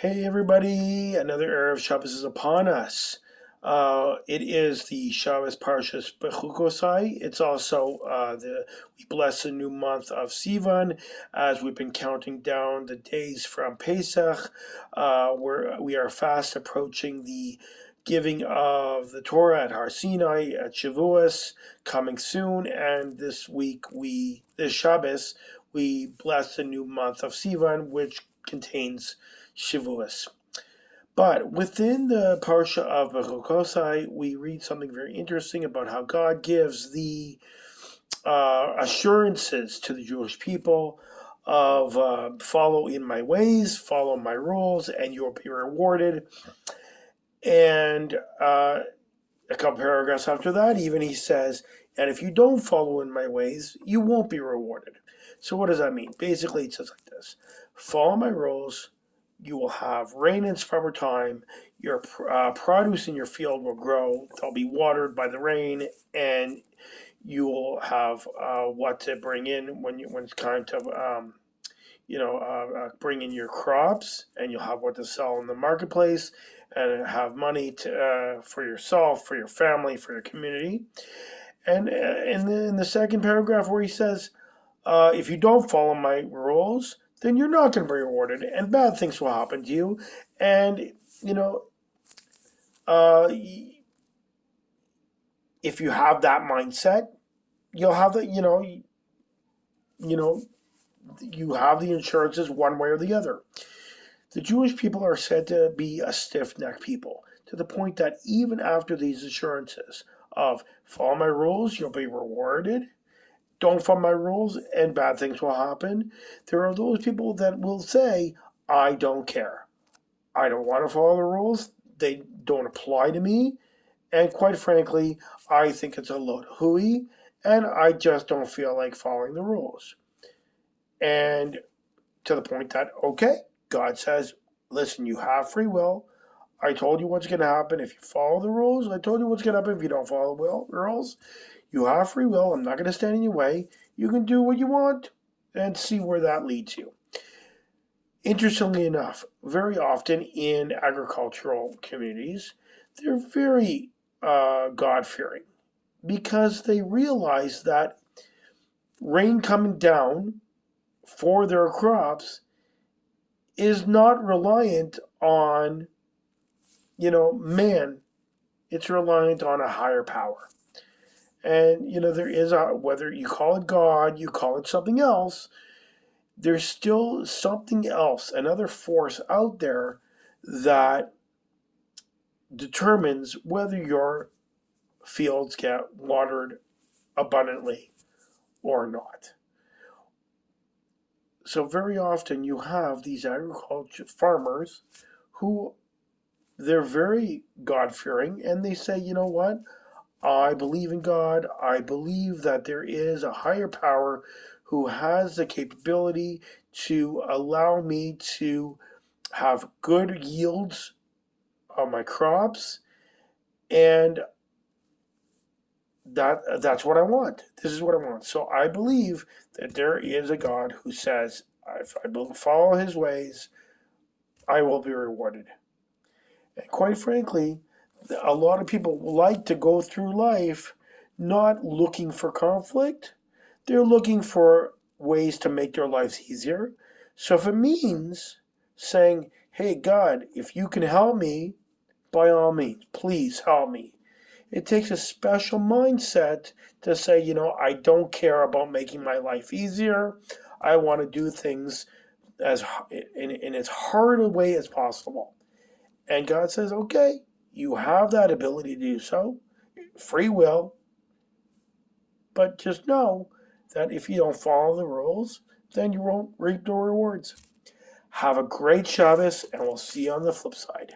Hey everybody, another Erev Shabbos is upon us. It is the Shabbos Parshas Bechukotai. It's also we bless the new month of Sivan as we've been counting down the days from Pesach. We are fast approaching the giving of the Torah at Har Sinai at Shavuos coming soon, and this Shabbos we bless the new month of Sivan, which contains Shavuos. But within the Parsha of Bechukotai, we read something very interesting about how God gives the assurances to the Jewish people of follow in my ways, follow my rules, and you'll be rewarded. And a couple paragraphs after that, even he says, and if you don't follow in my ways, you won't be rewarded. So what does that mean? Basically, it says like this: follow my rules, you will have rain in its proper time. Your produce in your field will grow. They'll be watered by the rain, and you will have what to bring in when it's time to bring in your crops, and you'll have what to sell in the marketplace, and have money for yourself, for your family, for your community. And in the second paragraph, where he says, if you don't follow my rules, then you're not going to be rewarded, and bad things will happen to you. And uh, if you have that mindset, you'll have you have the insurances one way or the other. The Jewish people are said to be a stiff-necked people, to the point that even after these assurances of follow my rules, you'll be rewarded, don't follow my rules, and bad things will happen, there are those people that will say, I don't care. I don't want to follow the rules. They don't apply to me. And quite frankly, I think it's a load of hooey, and I just don't feel like following the rules. And to the point that, okay, God says, listen, you have free will. I told you what's going to happen if you follow the rules. I told you what's going to happen if you don't follow the rules. You have free will. I'm not going to stand in your way. You can do what you want and see where that leads you. Interestingly enough, very often in agricultural communities, they're very God-fearing because they realize that rain coming down for their crops is not reliant on, man. It's reliant on a higher power. And, there is whether you call it God, you call it something else, there's still something else, another force out there that determines whether your fields get watered abundantly or not. So very often you have these agriculture farmers who they're very God-fearing, and they say, you know what? I believe in God. I believe that there is a higher power who has the capability to allow me to have good yields on my crops, and that's what I want. This is what I want. So I believe that there is a God who says, if I follow his ways, I will be rewarded. And quite frankly, a lot of people like to go through life not looking for conflict. They're looking for ways to make their lives easier. So if it means saying, hey, God, if you can help me, by all means, please help me. It takes a special mindset to say, I don't care about making my life easier. I want to do things in as hard a way as possible. And God says, okay, you have that ability to do so, free will, but just know that if you don't follow the rules, then you won't reap the rewards. Have a great Shabbos, and we'll see you on the flip side.